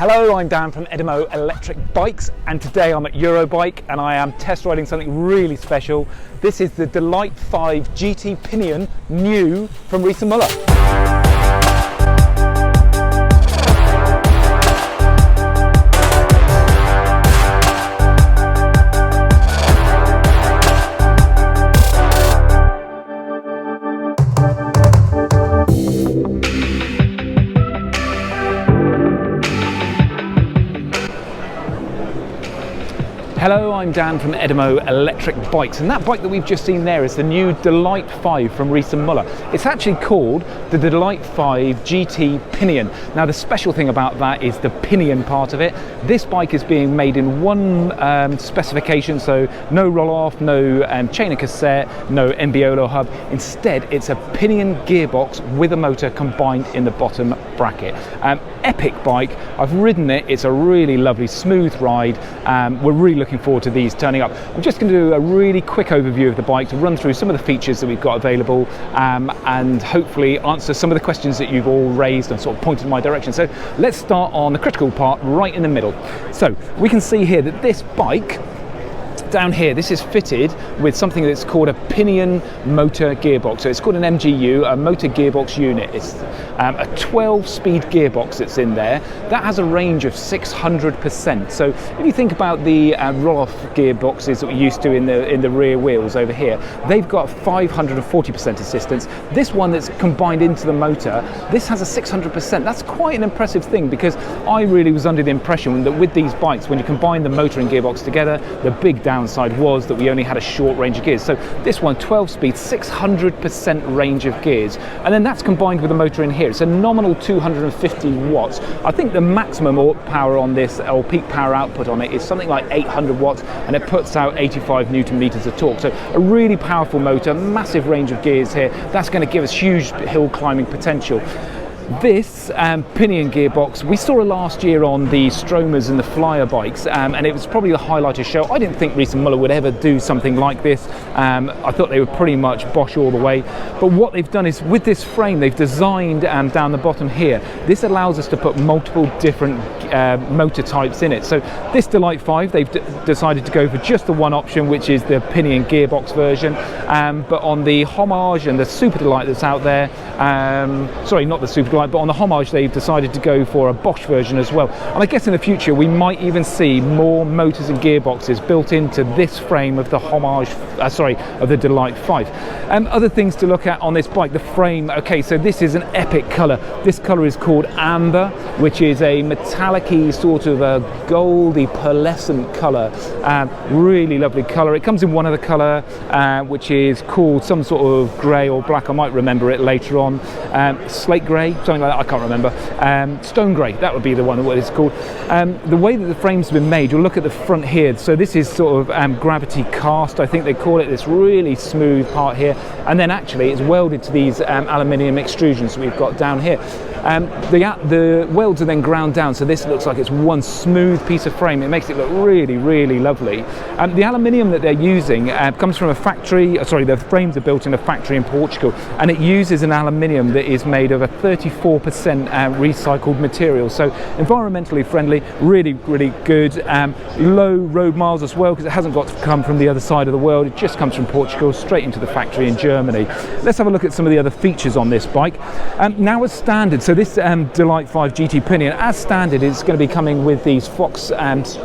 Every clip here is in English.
Hello, I'm Dan from Edimo Electric Bikes, and today I'm at Eurobike and I am test riding something really special. This is the Delite5 GT Pinion, new from Riese and Muller. Hello, I'm Dan from Edimo Electric Bikes, and that bike that we've just seen there is the new Delite5 from Riese and Muller. It's actually called the Delite5 GT Pinion. Now the special thing about that is the pinion part of it. This bike is being made in one specification, so no roll-off, no chain and cassette, no MBO hub. Instead, it's a pinion gearbox with a motor combined in the bottom bracket. Epic bike. I've ridden it. It's a really lovely, smooth ride. We're really looking forward to these turning up. I'm just going to do a really quick overview of the bike to run through some of the features that we've got available and hopefully answer some of the questions that you've all raised and sort of pointed in my direction. So let's start on the critical part right in the middle. So we can see here that this bike down here, this is fitted with something that's called a Pinion motor gearbox. So it's called an MGU, a motor gearbox unit. It's a 12-speed gearbox that's in there. That has a range of 600%. So if you think about the roll-off gearboxes that we're used to in the rear wheels over here, they've got 540% assistance. This one that's combined into the motor, this has a 600%. That's quite an impressive thing, because I really was under the impression that with these bikes, when you combine the motor and gearbox together, the big downside was that we only had a short range of gears. So this one, 12 speed, 600% range of gears, and then that's combined with the motor in here. It's a nominal 250 watts. I think the maximum power on this, or peak power output on it, is something like 800 watts, and it puts out 85 newton meters of torque. So a really powerful motor, massive range of gears here. That's going to give us huge hill climbing potential. This pinion gearbox, we saw it last year on the Stromers and the Flyer bikes, and it was probably the highlight of the show. I didn't think Riese and Muller would ever do something like this. I thought they were pretty much Bosch all the way. But what they've done is, with this frame, they've designed down the bottom here, this allows us to put multiple different motor types in it. So this Delite5, they've decided to go for just the one option, which is the Pinion gearbox version. But on the Homage and the Super Delite that's out there, sorry, not the Super Delite, but on the Homage, they've decided to go for a Bosch version as well. And I guess in the future we might even see more motors and gearboxes built into this frame of the Homage, of the Delite5. Other things to look at on this bike, the frame. Okay, so this is an epic colour. This colour is called Amber, which is a metallic-y, sort of a goldy, pearlescent colour. Really lovely colour. It comes in one other colour, which is called some sort of grey or black. I might remember it later on. Slate grey, something like that, I can't remember. Stone grey, that would be the one, what it's called. The way that the frame's been made, you'll look at the front here. So this is sort of gravity cast, I think they call it, this really smooth part here. And then actually it's welded to these aluminium extrusions that we've got down here. The welds are then ground down, so this looks like it's one smooth piece of frame. It makes it look really, really lovely. The aluminium that they're using comes from a factory, the frames are built in a factory in Portugal, and it uses an aluminium that is made of a 34% recycled material. So environmentally friendly, really, really good. Low road miles as well, because it hasn't got to come from the other side of the world. It just comes from Portugal straight into the factory in Germany. Let's have a look at some of the other features on this bike. Now as standard, so this Delite5 GT Pinion, as standard, is going to be coming with these Fox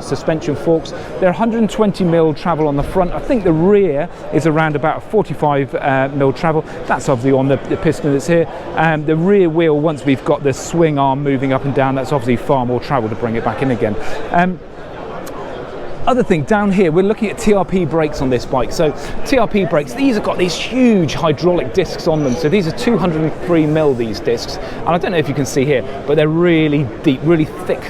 suspension forks. They're 120mm travel on the front. I think the rear is around about 45mm travel. That's obviously on the piston that's here. The rear wheel, once we've got the swing arm moving up and down, that's obviously far more travel to bring it back in again. Other thing, down here, we're looking at TRP brakes on this bike. So TRP brakes, these have got these huge hydraulic discs on them. So these are 203mm, these discs. And I don't know if you can see here, but they're really deep, really thick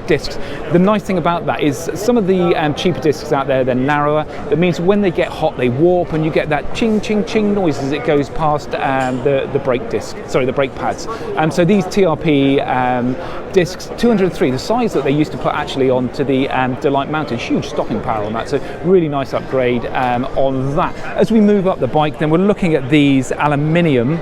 discs. The nice thing about that is some of the cheaper discs out there, they're narrower. That means when they get hot, they warp, and you get that ching, ching, ching noise as it goes past the brake disc, sorry, the brake pads. So these TRP discs, 203, the size that they used to put actually onto the Delite mountain, huge stopping power on that, so really nice upgrade on that. As we move up the bike, then we're looking at these aluminium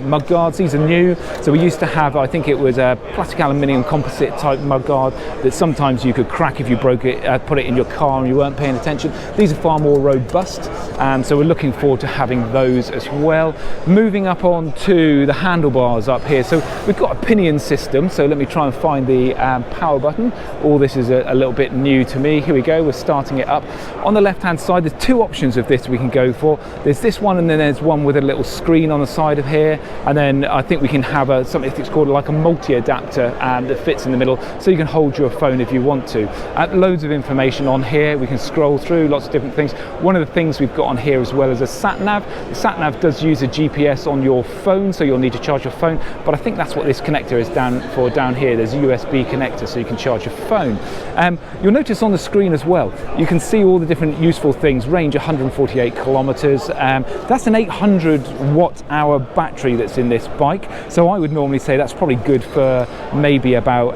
mud guards. These are new, so we used to have, I think it was a plastic aluminium composite type mud guard that sometimes you could crack if you broke it, put it in your car and you weren't paying attention. These are far more robust, so we're looking forward to having those as well. Moving up onto the handlebars up here, so we've got a pinion system, so let me try and find the power button. All this is a little bit new to me. Here we go, we're starting it up. On the left hand side, there's two options of this we can go for. There's this one, and then there's one with a little screen on the side of here, and then I think we can have something that's called like a multi-adapter that fits in the middle, so you can hold your phone if you want to. Loads of information on here, we can scroll through lots of different things. One of the things we've got on here as well is a sat nav. The sat nav does use a GPS on your phone, so you'll need to charge your phone, but I think that's what this connector is down here. There's a USB connector, so you can charge your phone. You'll notice on the screen as well, you can see all the different useful things. Range 148 kilometers. That's an 800 watt-hour battery that's in this bike, so I would normally say that's probably good for maybe about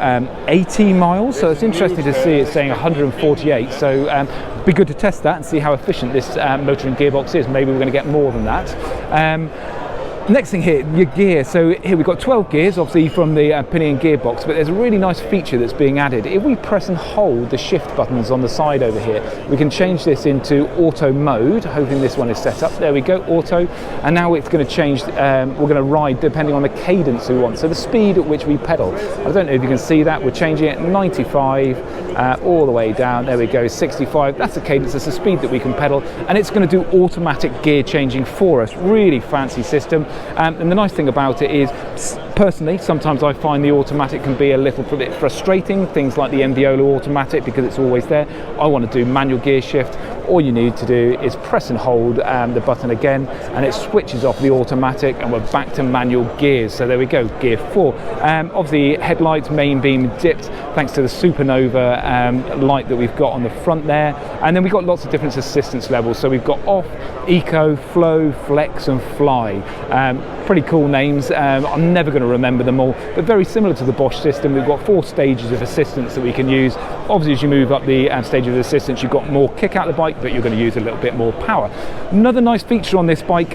80 miles. So it's interesting to see it saying 148, so be good to test that and see how efficient this motor and gearbox is. Maybe we're going to get more than that. Next thing here, your gear. So here we've got 12 gears, obviously from the Pinion gearbox, but there's a really nice feature that's being added. If we press and hold the shift buttons on the side over here, we can change this into auto mode, hoping this one is set up. There we go, auto. And now it's going to change, we're going to ride depending on the cadence we want. So the speed at which we pedal. I don't know if you can see that. We're changing it 95 all the way down. There we go, 65. That's the cadence, that's the speed that we can pedal. And it's going to do automatic gear changing for us. Really fancy system. And the nice thing about it is, personally, sometimes I find the automatic can be a little bit frustrating, things like the Enviolo automatic, because it's always there. I want to do manual gear shift. All you need to do is press and hold the button again, and it switches off the automatic, and we're back to manual gears. So there we go, gear 4. Obviously, headlights, main beam dipped, thanks to the supernova light that we've got on the front there. And then we've got lots of different assistance levels. So we've got off, eco, flow, flex, and fly. Pretty cool names. I'm never going to remember them all, but very similar to the Bosch system. We've got 4 stages of assistance that we can use. Obviously, as you move up the stage of assistance, you've got more kick out the bike, but you're going to use a little bit more power. Another nice feature on this bike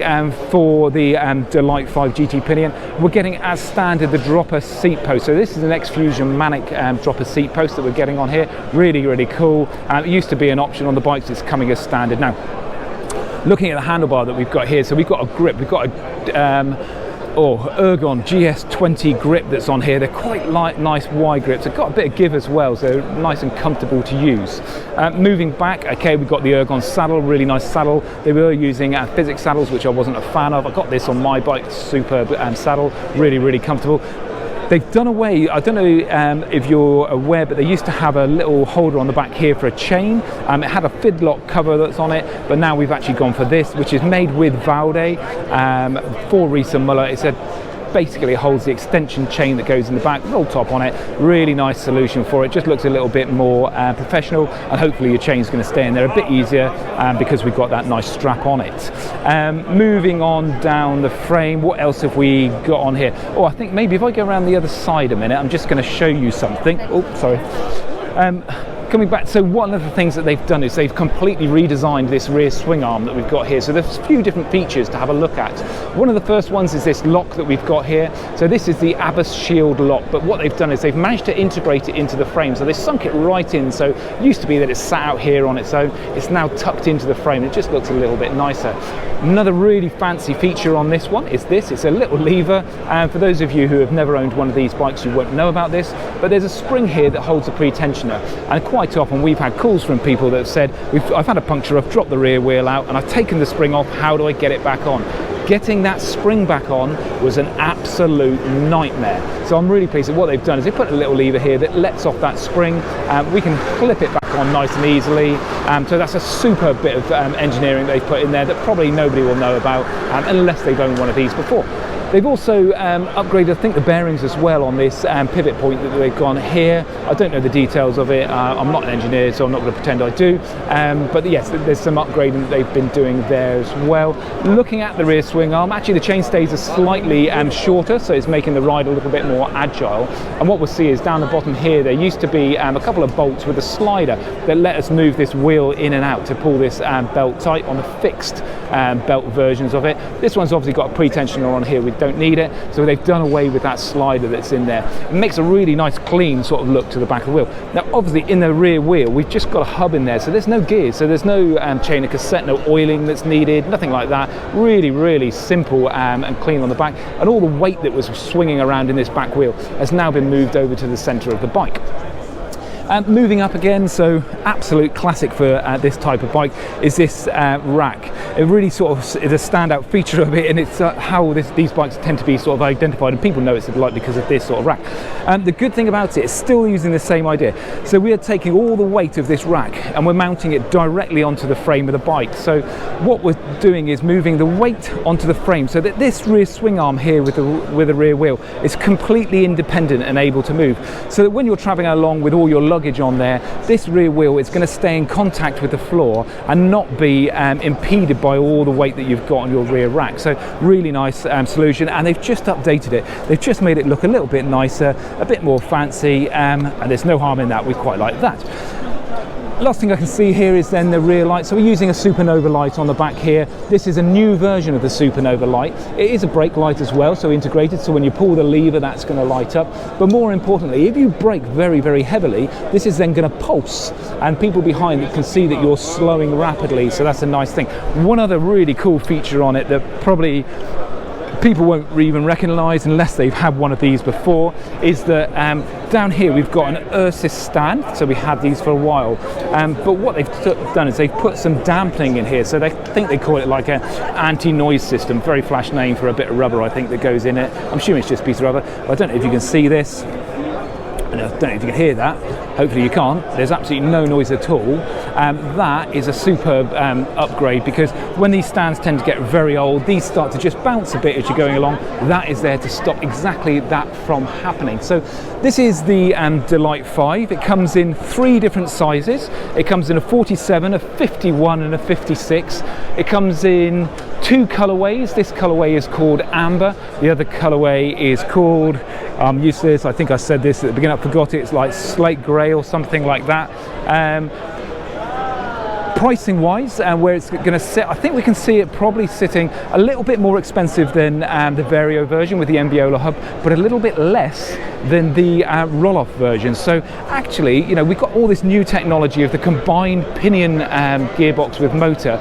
for the Delite5 GT Pinion, we're getting as standard the dropper seat post. So this is an X-Fusion Manic dropper seat post that we're getting on here. Really, really cool. It used to be an option on the bikes, it's coming as standard now. Looking at the handlebar that we've got here, so we've got a grip, we've got a Ergon GS20 grip that's on here. They're quite light, nice wide grips. They've got a bit of give as well, so nice and comfortable to use. Moving back, okay, we've got the Ergon saddle, really nice saddle. They were using physics saddles, which I wasn't a fan of. I got this on my bike, superb saddle, really, really comfortable. They've done away, I don't know if you're aware, but they used to have a little holder on the back here for a chain. It had a fidlock cover that's on it, but now we've actually gone for this, which is made with Valde for Riese and Muller. It's basically holds the extension chain that goes in the back, roll top on it. Really nice solution for it. Just looks a little bit more professional, and hopefully your chain's going to stay in there a bit easier because we've got that nice strap on it. Moving on down the frame, what else have we got on here? Oh, I think maybe if I go around the other side a minute, I'm just going to show you something. Oh, sorry. Coming back, so one of the things that they've done is they've completely redesigned this rear swing arm that we've got here. So there's a few different features to have a look at. One of the first ones is this lock that we've got here. So this is the Abbas Shield lock, but what they've done is they've managed to integrate it into the frame. So they sunk it right in. So it used to be that it sat out here on its own. It's now tucked into the frame. It just looks a little bit nicer. Another really fancy feature on this one is this. It's a little lever, and for those of you who have never owned one of these bikes, you won't know about this, but there's a spring here that holds a pre-tensioner. And quite often we've had calls from people that have said, I've had a puncture, I've dropped the rear wheel out and I've taken the spring off, how do I get it back on? Getting that spring back on was an absolute nightmare. So I'm really pleased that what they've done is they put a little lever here that lets off that spring. We can clip it back on nice and easily. So that's a super bit of engineering they've put in there that probably nobody will know about unless they've owned one of these before. They've also upgraded, I think, the bearings as well on this pivot point that they've gone here. I don't know the details of it. I'm not an engineer, so I'm not going to pretend I do. But yes, there's some upgrading that they've been doing there as well. Looking at the rear swing arm, actually the chainstays are slightly shorter, so it's making the ride a little bit more agile. And what we'll see is down the bottom here, there used to be a couple of bolts with a slider that let us move this wheel in and out to pull this belt tight on the fixed belt versions of it. This one's obviously got a pre-tensioner on here, we don't need it, so they've done away with that slider that's in there. It makes a really nice clean sort of look to the back of the wheel. Now obviously in the rear wheel we've just got a hub in there, so there's no gears, so there's no chain of cassette, no oiling that's needed, nothing like that. Really simple and clean on the back, and all the weight that was swinging around in this back wheel has now been moved over to the center of the bike. Moving up again, so absolute classic for this type of bike is this rack. It really sort of is a standout feature of it, and it's how these bikes tend to be sort of identified, and people know it's a Delite because of this sort of rack. The good thing about it is still using the same idea. So we are taking all the weight of this rack and we're mounting it directly onto the frame of the bike. So what we're doing is moving the weight onto the frame so that this rear swing arm here with the rear wheel is completely independent and able to move. So that when you're traveling along with all your luggage on there, this rear wheel is going to stay in contact with the floor and not be impeded by all the weight that you've got on your rear rack. So really nice solution, and they've just updated it. They've just made it look a little bit nicer, a bit more fancy, and there's no harm in that. We quite like that. Last thing I can see here is then the rear light. So we're using a Supernova light on the back here. This is a new version of the Supernova light. It is a brake light as well, so integrated, so when you pull the lever that's going to light up. But more importantly, if you brake very heavily, this is then going to pulse, and people behind it can see that you're slowing rapidly, so that's a nice thing. One other really cool feature on it that probably people won't even recognise unless they've had one of these before is that down here we've got an Ursus stand, so we had these for a while, but what they've done is they've put some dampening in here, so they think they call it like an anti-noise system. Very flash name for a bit of rubber, I think, that goes in it. I'm assuming it's just a piece of rubber. I don't know if you can see this. I don't know if you can hear that. Hopefully you can't. There's absolutely no noise at all. That is a superb upgrade, because when these stands tend to get very old, these start to just bounce a bit as you're going along. That is there to stop exactly that from happening. So this is the Delite5. It comes in 3 different sizes. It comes in a 47, a 51 and a 56. It comes in 2 colorways. This colorway is called Amber. The other colorway is called, I'm used to this, I think I said this at the beginning, I forgot it, it's like slate grey or something like that. Pricing wise, where it's going to sit, I think we can see it probably sitting a little bit more expensive than the Vario version with the Mbiola hub, but a little bit less than the roll-off version. So actually, you know, we've got all this new technology of the combined Pinion gearbox with motor,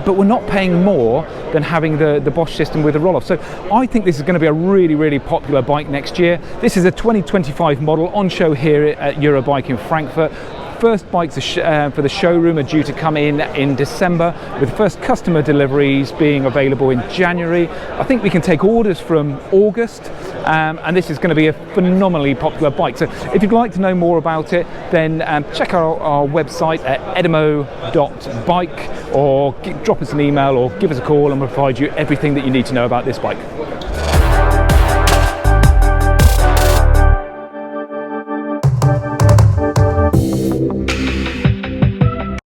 but we're not paying more than having the Bosch system with the roll-off. So I think this is going to be a really popular bike next year. This is a 2025 model on show here at Eurobike in Frankfurt. First bikes for the showroom are due to come in December, with the first customer deliveries being available in January. I think we can take orders from August, and this is going to be a phenomenally popular bike. So if you'd like to know more about it, then check out our website at edimo.bike, or drop us an email or give us a call, and we'll provide you everything that you need to know about this bike.